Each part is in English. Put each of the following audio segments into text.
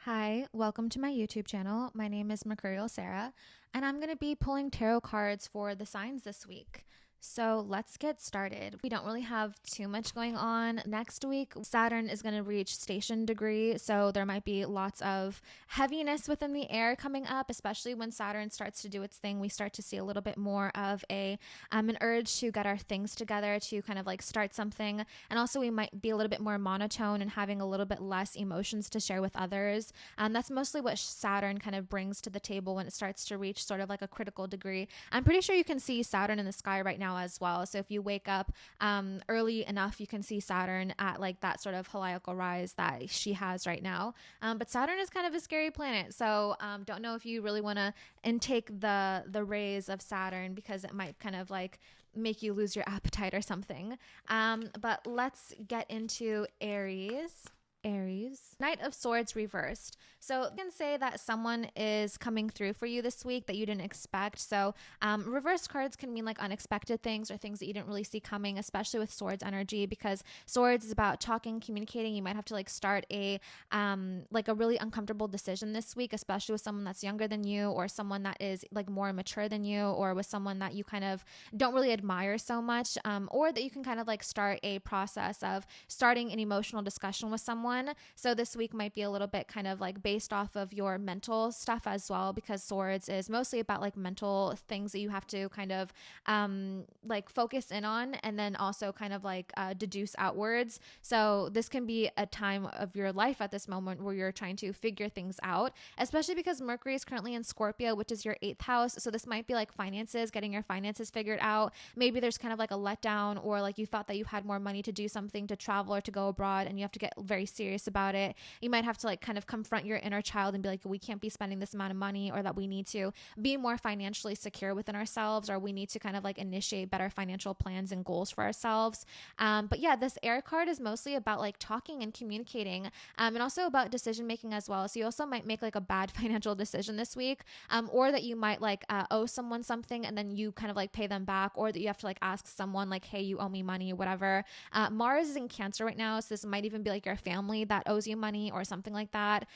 Hi, welcome to my YouTube channel. My name is Mercurial Sarah, and I'm going to be pulling tarot cards for the signs this week. So let's get started. We don't really have too much going on. Next week, Saturn is going to reach station degree, so there might be lots of heaviness within the air coming up, especially when Saturn starts to do its thing. We start to see a little bit more of an urge to get our things together, to kind of like start something. And also we might be a little bit more monotone and having a little bit less emotions to share with others. That's mostly what Saturn kind of brings to the table when it starts to reach sort of like a critical degree. I'm pretty sure you can see Saturn in the sky right now as well. So if you wake up early enough, you can see Saturn at like that sort of heliacal rise that she has right now. But Saturn is kind of a scary planet. So don't know if you really want to intake the rays of Saturn because it might kind of like make you lose your appetite or something. But let's get into Aries. Knight of Swords reversed. So you can say that someone is coming through for you this week that you didn't expect. So reverse cards can mean like unexpected things or things that you didn't really see coming, especially with Swords energy, because Swords is about talking, communicating. You might have to like start a really uncomfortable decision this week, especially with someone that's younger than you or someone that is like more mature than you, or with someone that you kind of don't really admire so much, or that you can kind of like start a process of starting an emotional discussion with someone. So this week might be a little bit kind of like based off of your mental stuff as well, because Swords is mostly about like mental things that you have to kind of like focus in on and then also kind of like deduce outwards. So this can be a time of your life at this moment where you're trying to figure things out, especially because Mercury is currently in Scorpio, which is your 8th house. So this might be like finances, getting your finances figured out. Maybe there's kind of like a letdown, or like you thought that you had more money to do something, to travel or to go abroad, and you have to get very serious about it. You might have to like kind of confront your inner child and be like, we can't be spending this amount of money, or that we need to be more financially secure within ourselves, or we need to kind of like initiate better financial plans and goals for ourselves. But yeah, this air card is mostly about like talking and communicating, and also about decision making as well. So you also might make like a bad financial decision this week, or that you might like owe someone something and then you kind of like pay them back, or that you have to like ask someone like, hey, you owe me money or whatever. Mars is in Cancer right now, so this might even be like your family that owes you money or something like that.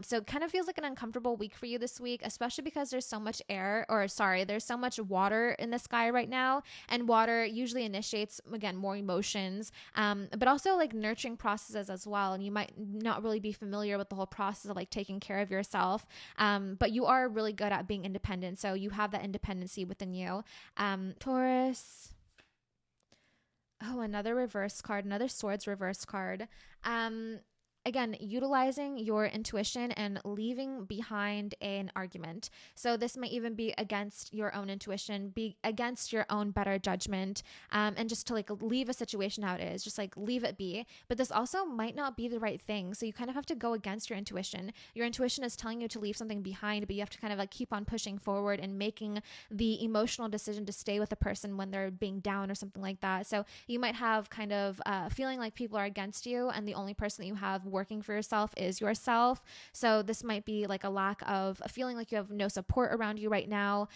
So it kind of feels like an uncomfortable week for you this week, especially because there's so much there's so much water in the sky right now, and water usually initiates, again, more emotions, but also like nurturing processes as well. And you might not really be familiar with the whole process of like taking care of yourself, but you are really good at being independent, so you have that independency within you. Taurus. Oh, another reverse card, another Swords reverse card. Again, utilizing your intuition and leaving behind an argument. So this may even be against your own intuition, be against your own better judgment, and just to like leave a situation how it is, just like leave it be. But this also might not be the right thing. So you kind of have to go against your intuition. Your intuition is telling you to leave something behind, but you have to kind of like keep on pushing forward and making the emotional decision to stay with a person when they're being down or something like that. So you might have kind of feeling like people are against you, and the only person that you have working for yourself is yourself. So this might be like a lack of feeling like you have no support around you right now.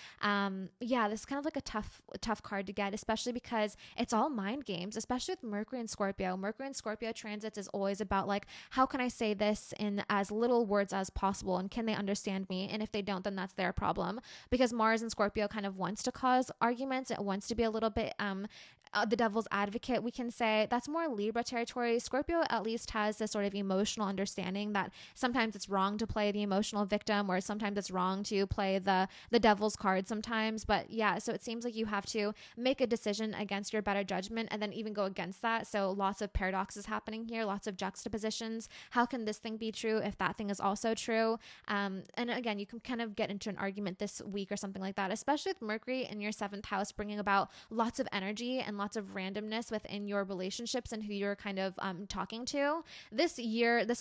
Yeah, this is kind of like a tough card to get, especially because it's all mind games, especially with Mercury and Scorpio. Mercury and Scorpio transits is always about like, how can I say this in as little words as possible, and can they understand me? And if they don't, then that's their problem, because Mars and Scorpio kind of wants to cause arguments. It wants to be a little bit the devil's advocate, we can say. That's more Libra territory. Scorpio at least has this sort of emotional understanding that sometimes it's wrong to play the emotional victim, or sometimes it's wrong to play the devil's card sometimes. But yeah, so it seems like you have to make a decision against your better judgment and then even go against that. So lots of paradoxes happening here, lots of juxtapositions. How can this thing be true if that thing is also true? And again, you can kind of get into an argument this week or something like that, especially with Mercury in your 7th house, bringing about lots of energy and lots of randomness within your relationships and who you're kind of talking to. This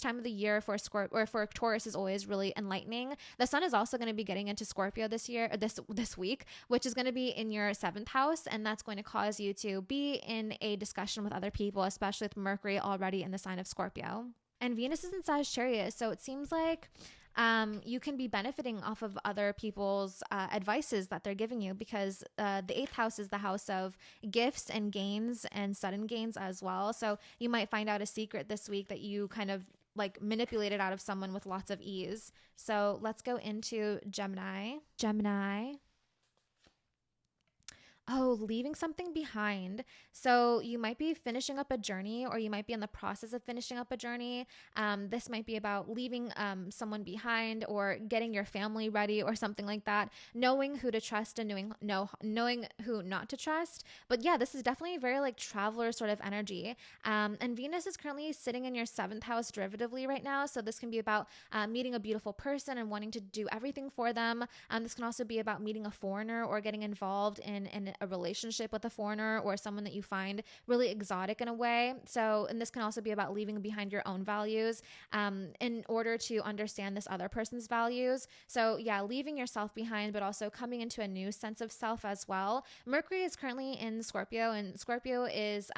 time of the year for for Taurus is always really enlightening. The sun is also going to be getting into Scorpio this week, which is going to be in your 7th house, and that's going to cause you to be in a discussion with other people, especially with Mercury already in the sign of Scorpio. And Venus is in Sagittarius, so it seems like you can be benefiting off of other people's advices that they're giving you, because the 8th house is the house of gifts and gains and sudden gains as well. So you might find out a secret this week that you kind of like manipulated out of someone with lots of ease. So let's go into Gemini. Gemini. Oh, leaving something behind. So you might be finishing up a journey, or you might be in the process of finishing up a journey. This might be about leaving someone behind, or getting your family ready, or something like that. Knowing who to trust and knowing who not to trust. But yeah, this is definitely very like traveler sort of energy. And Venus is currently sitting in your 7th house derivatively right now. So this can be about meeting a beautiful person and wanting to do everything for them. This can also be about meeting a foreigner, or getting involved in a relationship with a foreigner, or someone that you find really exotic in a way. So, and this can also be about leaving behind your own values in order to understand this other person's values. So yeah, leaving yourself behind, but also coming into a new sense of self as well. Mercury is currently in Scorpio, and Scorpio is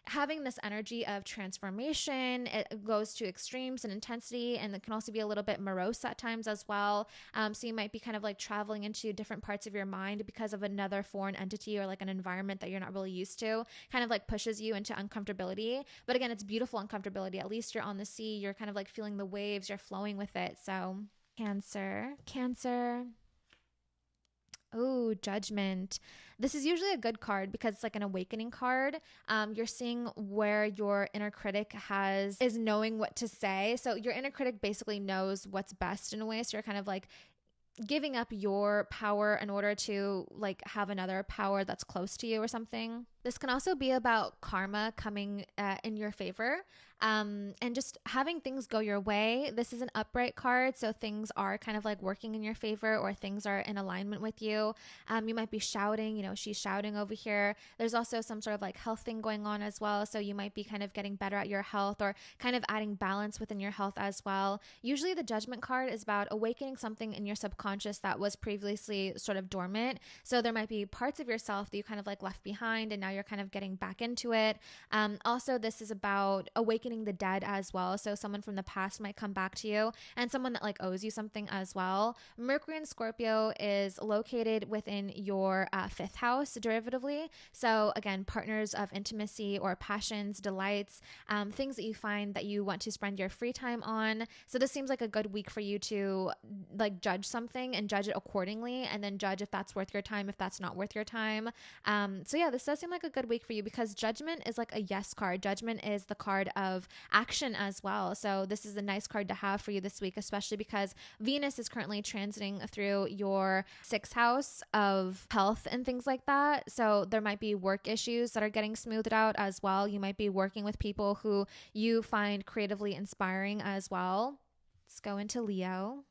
having this energy of transformation. It goes to extremes and intensity, and it can also be a little bit morose at times as well. So you might be kind of like traveling into different parts of your mind because of another foreign entity, or like an environment that you're not really used to, kind of like pushes you into uncomfortability. But again, it's beautiful uncomfortability. At least you're on the sea, you're kind of like feeling the waves, you're flowing with it. So Cancer. Oh, Judgment. This is usually a good card because it's like an awakening card. You're seeing where your inner critic is knowing what to say. So your inner critic basically knows what's best in a way. So you're kind of like giving up your power in order to like have another power that's close to you or something. This can also be about karma coming in your favor, and just having things go your way. This is an upright card, so things are kind of like working in your favor, or things are in alignment with you. You might be shouting, she's shouting over here. There's also some sort of like health thing going on as well. So you might be kind of getting better at your health, or kind of adding balance within your health as well. Usually the Judgment card is about awakening something in your subconscious that was previously sort of dormant. So there might be parts of yourself that you kind of like left behind, and now you're kind of getting back into it. Also, this is about awakening the dead as well. So someone from the past might come back to you, and someone that like owes you something as well. Mercury in Scorpio is located within your 5th house derivatively. So again, partners of intimacy, or passions, delights, things that you find that you want to spend your free time on. So this seems like a good week for you to like judge something and judge it accordingly, and then judge if that's worth your time, if that's not worth your time. So yeah, this does seem like a good week for you, because Judgment is like a yes card. Judgment is the card of action as well. So this is a nice card to have for you this week, especially because Venus is currently transiting through your 6th house of health and things like that. So there might be work issues that are getting smoothed out as well. You might be working with people who you find creatively inspiring as well. Let's go into Leo.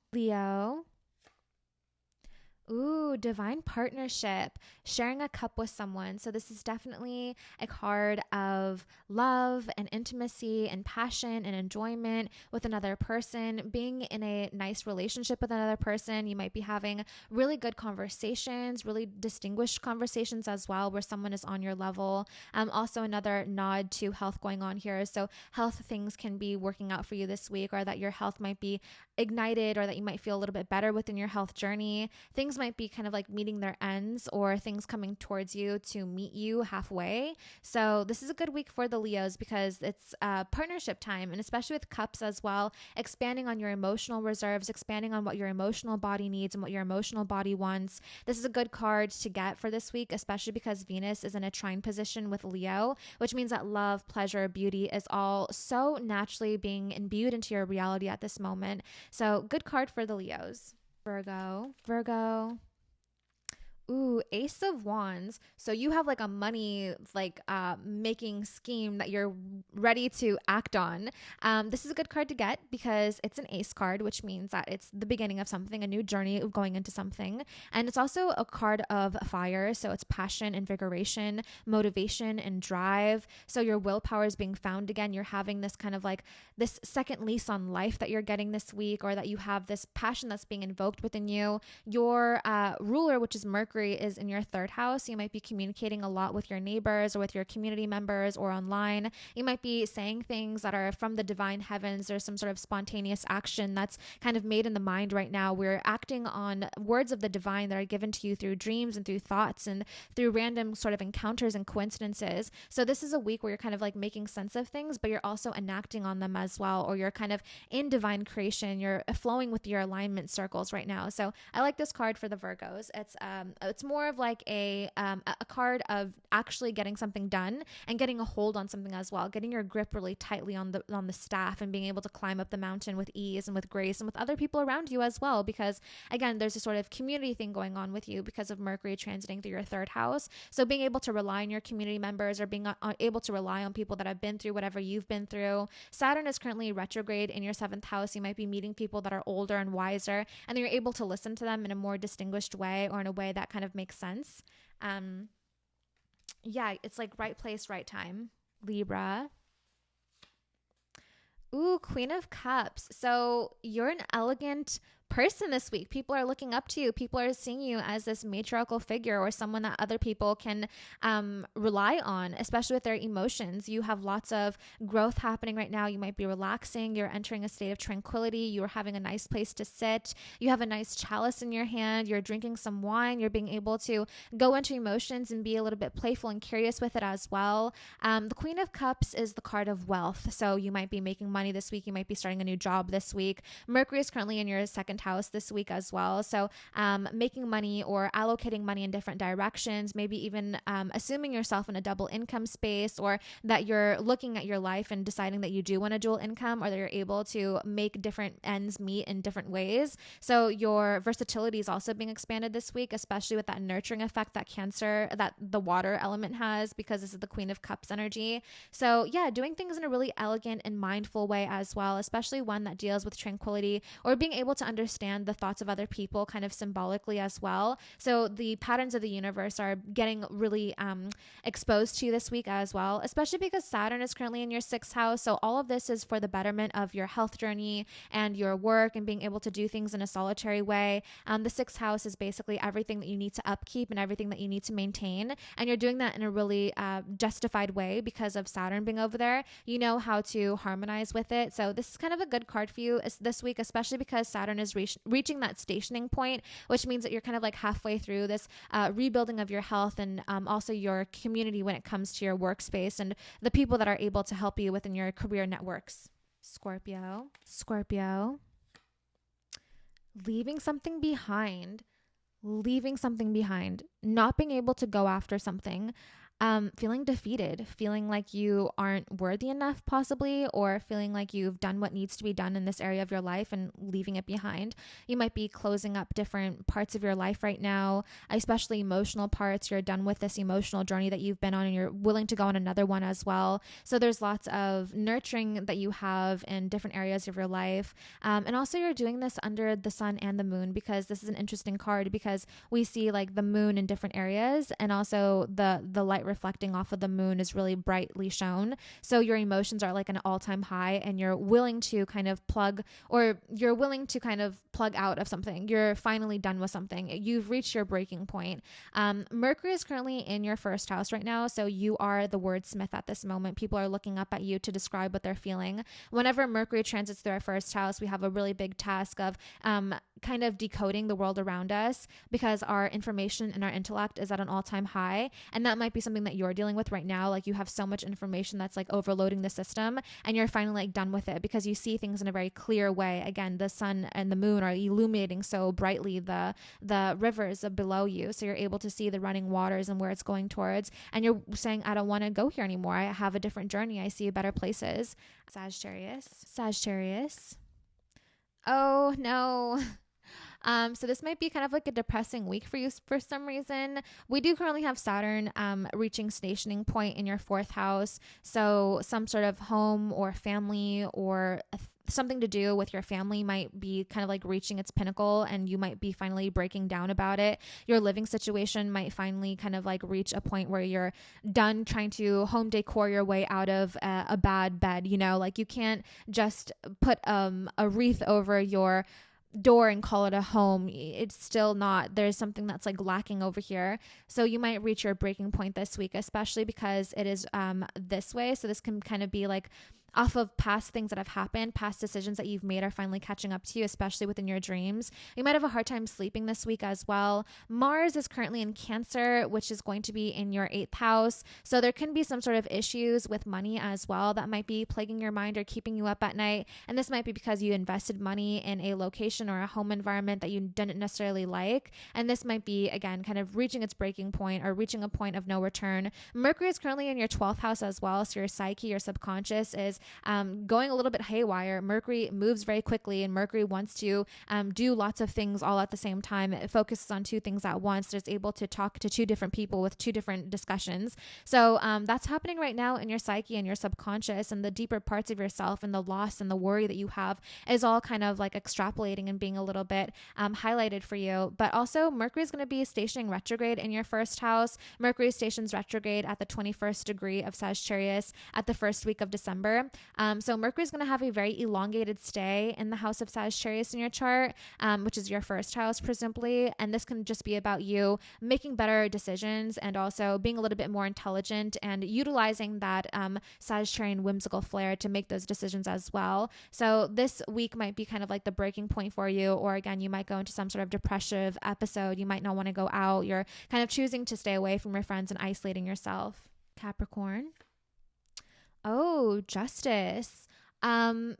Ooh, divine partnership, sharing a cup with someone. So this is definitely a card of love and intimacy and passion and enjoyment with another person, being in a nice relationship with another person. You might be having really good conversations, really distinguished conversations as well, where someone is on your level. Also another nod to health going on here. So health things can be working out for you this week, or that your health might be ignited, or that you might feel a little bit better within your health journey. Things might be kind of like meeting their ends, or things coming towards you to meet you halfway. So this is a good week for the Leos, because it's partnership time, and especially with cups as well, expanding on your emotional reserves, expanding on what your emotional body needs and what your emotional body wants. This is a good card to get for this week, especially because Venus is in a trine position with Leo, which means that love, pleasure, beauty is all so naturally being imbued into your reality at this moment. So good card for the Leos. Virgo. Ooh, Ace of Wands. So you have like a money making scheme that you're ready to act on. This is a good card to get because it's an ace card, which means that it's the beginning of something, a new journey of going into something. And it's also a card of fire. So it's passion, invigoration, motivation, and drive. So your willpower is being found again. You're having this kind of like this second lease on life that you're getting this week, or that you have this passion that's being invoked within you. Your ruler, which is Mercury, Mercury is in your third house. You might be communicating a lot with your neighbors or with your community members or online. You might be saying things that are from the divine heavens. There's some sort of spontaneous action that's kind of made in the mind right now. We're acting on words of the divine that are given to you through dreams and through thoughts and through random sort of encounters and coincidences. So this is a week where you're kind of like making sense of things, but you're also enacting on them as well, or you're kind of in divine creation. You're flowing with your alignment circles right now. So I like this card for the Virgos. It's more of like a card of actually getting something done and getting a hold on something as well, getting your grip really tightly on the staff and being able to climb up the mountain with ease and with grace and with other people around you as well. Because again, there's a sort of community thing going on with you because of Mercury transiting through your third house. So being able to rely on your community members or being able to rely on people that have been through whatever you've been through. Saturn is currently retrograde in your seventh house. You might be meeting people that are older and wiser, and you're able to listen to them in a more distinguished way or in a way that kind of makes sense. Yeah, it's like right place, right time. Libra. Ooh, Queen of Cups. So you're an elegant person this week. People are looking up to you. People are seeing you as this matriarchal figure or someone that other people can rely on, especially with their emotions. You have lots of growth happening right now. You might be relaxing. You're entering a state of tranquility. You're having a nice place to sit. You have a nice chalice in your hand. You're drinking some wine. You're being able to go into emotions and be a little bit playful and curious with it as well. The Queen of Cups is the card of wealth. So you might be making money this week. You might be starting a new job this week. Mercury is currently in your second house this week as well. So making money or allocating money in different directions, maybe even assuming yourself in a double income space, or that you're looking at your life and deciding that you do want a dual income, or that you're able to make different ends meet in different ways. So your versatility is also being expanded this week, especially with that nurturing effect that Cancer, that the water element has, because this is the Queen of Cups energy. So yeah, doing things in a really elegant and mindful way as well, especially one that deals with tranquility or being able to understand the thoughts of other people kind of symbolically as well. So the patterns of the universe are getting really exposed to you this week as well, especially because Saturn is currently in your sixth house. So all of this is for the betterment of your health journey and your work and being able to do things in a solitary way. The sixth house is basically everything that you need to upkeep and everything that you need to maintain. And you're doing that in a really justified way because of Saturn being over there. You know how to harmonize with it. So this is kind of a good card for you this week, especially because Saturn is reaching that stationing point, which means that you're kind of like halfway through this rebuilding of your health and also your community when it comes to your workspace and the people that are able to help you within your career networks. Scorpio, leaving something behind, not being able to go after something. Feeling defeated, feeling like you aren't worthy enough possibly, or feeling like you've done what needs to be done in this area of your life and leaving it behind. You might be closing up different parts of your life right now, especially emotional parts. You're done with this emotional journey that you've been on and you're willing to go on another one as well. So there's lots of nurturing that you have in different areas of your life. And also you're doing this under the sun and the moon, because this is an interesting card because we see like the moon in different areas, and also the light reflecting off of the moon is really brightly shown. So your emotions are like an all-time high, and you're willing to kind of plug out of something. You're finally done with something. You've reached your breaking point. Mercury is currently in your first house right now. So you are the wordsmith at this moment. People are looking up at you to describe what they're feeling. Whenever Mercury transits through our first house, we have a really big task of kind of decoding the world around us, because our information and our intellect is at an all-time high. And that might be something that you're dealing with right now. Like you have so much information that's like overloading the system, and you're finally like done with it because you see things in a very clear way. Again, the sun and the moon are illuminating so brightly the rivers below you. So you're able to see the running waters and where it's going towards. And you're saying, I don't want to go here anymore. I have a different journey. I see better places. Sagittarius. Oh no. So this might be kind of like a depressing week for you for some reason. We do currently have Saturn reaching stationing point in your fourth house. So some sort of home or family or something to do with your family might be kind of like reaching its pinnacle, and you might be finally breaking down about it. Your living situation might finally kind of like reach a point where you're done trying to home decor your way out of a bad bed. You know, like you can't just put a wreath over your door and call it a home. It's still not. There's something that's like lacking over here. So you might reach your breaking point this week, especially because it is this way. So this can kind of be like off of past things that have happened, past decisions that you've made are finally catching up to you, especially within your dreams. You might have a hard time sleeping this week as well. Mars is currently in Cancer, which is going to be in your 8th house. So there can be some sort of issues with money as well that might be plaguing your mind or keeping you up at night. And this might be because you invested money in a location or a home environment that you didn't necessarily like. And this might be, again, kind of reaching its breaking point or reaching a point of no return. Mercury is currently in your 12th house as well. So your psyche, your subconscious is going a little bit haywire. Mercury moves very quickly, and Mercury wants to do lots of things all at the same time. It focuses on 2 things at once. It's able to talk to 2 different people with 2 different discussions. So that's happening right now in your psyche and your subconscious, and the deeper parts of yourself, and the loss and the worry that you have is all kind of like extrapolating and being a little bit highlighted for you. But also Mercury is going to be stationing retrograde in your 1st house. Mercury stations retrograde at the 21st degree of Sagittarius at the 1st week of December. So Mercury is going to have a very elongated stay in the house of Sagittarius in your chart, which is your 1st house, presumably. And this can just be about you making better decisions and also being a little bit more intelligent and utilizing that Sagittarian whimsical flair to make those decisions as well. So this week might be kind of like the breaking point for you, or again, you might go into some sort of depressive episode. You might not want to go out. You're kind of choosing to stay away from your friends and isolating yourself. Capricorn. Oh, justice.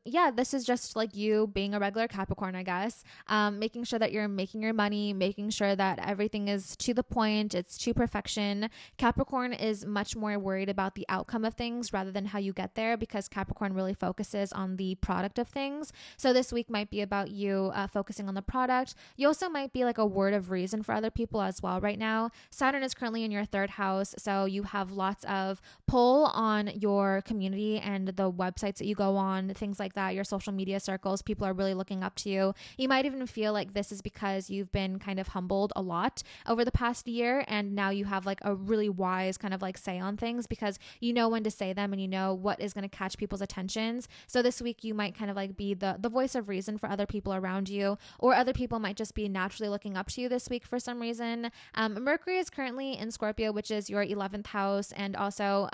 Yeah, this is just like you being a regular Capricorn, I guess. Making sure that you're making your money, making sure that everything is to the point, it's to perfection. Capricorn is much more worried about the outcome of things rather than how you get there, because Capricorn really focuses on the product of things. So this week might be about you focusing on the product. You also might be like a word of reason for other people as well right now. Saturn is currently in your 3rd house, so you have lots of pull on your community and the websites that you go on, things like that, your social media circles. People are really looking up to you. You might even feel like this is because you've been kind of humbled a lot over the past year, and now you have like a really wise kind of like say on things, because you know when to say them and you know what is going to catch people's attentions. So this week you might kind of like be the voice of reason for other people around you, or other people might just be naturally looking up to you this week for some reason. Mercury is currently in Scorpio, which is your 11th house, and also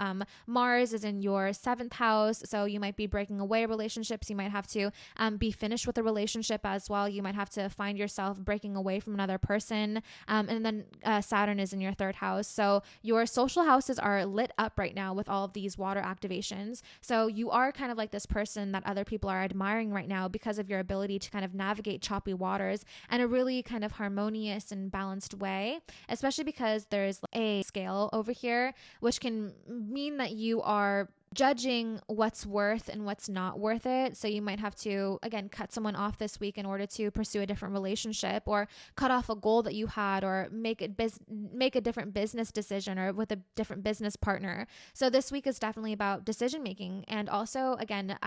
Mars is in your 7th house. So you might be breaking away relationships. You might have to be finished with a relationship as well. You might have to find yourself breaking away from another person. And then Saturn is in your 3rd house. So your social houses are lit up right now with all of these water activations. So you are kind of like this person that other people are admiring right now because of your ability to kind of navigate choppy waters in a really kind of harmonious and balanced way, especially because there's a scale over here, which can mean that you are judging what's worth and what's not worth it. So you might have to, again, cut someone off this week in order to pursue a different relationship, or cut off a goal that you had, or make a different business decision, or with a different business partner. So this week is definitely about decision making, and also, again,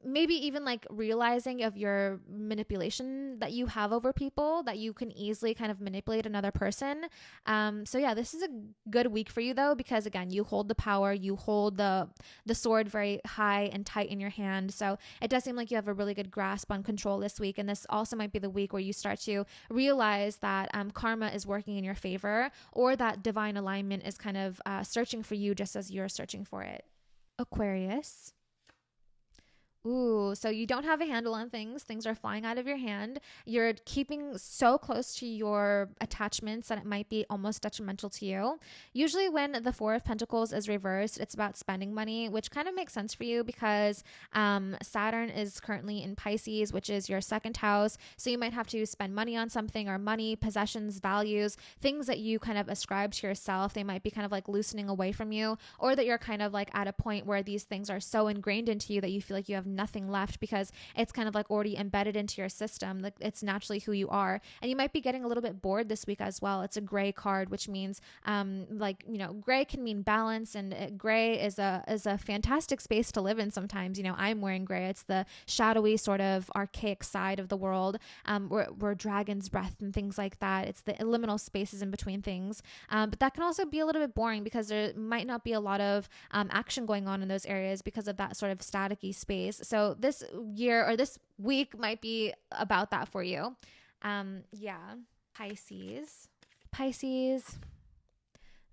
maybe even like realizing of your manipulation that you have over people, that you can easily kind of manipulate another person. So yeah, this is a good week for you though, because again, you hold the power, you hold the sword very high and tight in your hand. So it does seem like you have a really good grasp on control this week. And this also might be the week where you start to realize that karma is working in your favor, or that divine alignment is kind of searching for you just as you're searching for it. Aquarius. Ooh, so you don't have a handle on things. Things are flying out of your hand. You're keeping so close to your attachments that it might be almost detrimental to you. Usually when the 4 of Pentacles is reversed, it's about spending money, which kind of makes sense for you because Saturn is currently in Pisces, which is your 2nd house. So you might have to spend money on something, or money, possessions, values, things that you kind of ascribe to yourself. They might be kind of like loosening away from you, or that you're kind of like at a point where these things are so ingrained into you that you feel like you have nothing left, because it's kind of like already embedded into your system. Like it's naturally who you are. And you might be getting a little bit bored this week as well. It's a gray card, which means gray can mean balance, and gray is a fantastic space to live in sometimes. I'm wearing gray. It's the shadowy sort of archaic side of the world, where dragon's breath and things like that. It's the liminal spaces in between things. But that can also be a little bit boring because there might not be a lot of action going on in those areas because of that sort of staticky space. So this year or this week might be about that for you. Yeah. Pisces,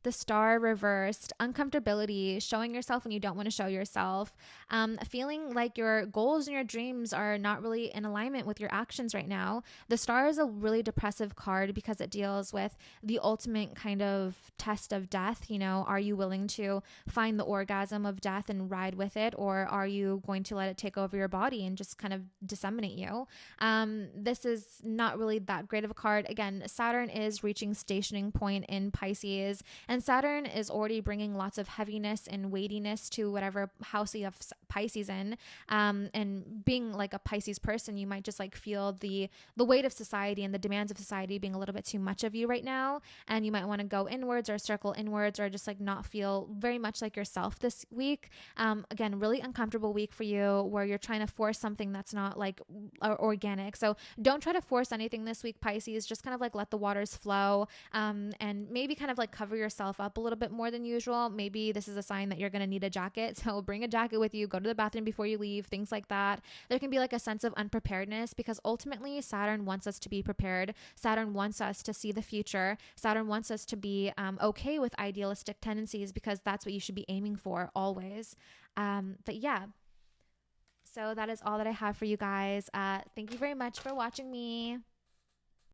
the star reversed, uncomfortability, showing yourself when you don't want to show yourself, feeling like your goals and your dreams are not really in alignment with your actions right now. The star is a really depressive card because it deals with the ultimate kind of test of death. You know, are you willing to find the orgasm of death and ride with it, or are you going to let it take over your body and just kind of disseminate you? This is not really that great of a card. Again, Saturn is reaching stationing point in Pisces, and Saturn is already bringing lots of heaviness and weightiness to whatever house you have Pisces in. And being like a Pisces person, you might just like feel the weight of society and the demands of society being a little bit too much of you right now. And you might want to go inwards or circle inwards or just like not feel very much like yourself this week. Again, really uncomfortable week for you where you're trying to force something that's not like organic. So don't try to force anything this week, Pisces. Just kind of like let the waters flow, and maybe kind of like cover yourself up a little bit more than usual. Maybe this is a sign that you're going to need a jacket. So bring a jacket with you, go to the bathroom before you leave, things like that. There can be like a sense of unpreparedness because ultimately Saturn wants us to be prepared. Saturn wants us to see the future. Saturn wants us to be okay with idealistic tendencies because that's what you should be aiming for always. But yeah. So that is all that I have for you guys. Thank you very much for watching me.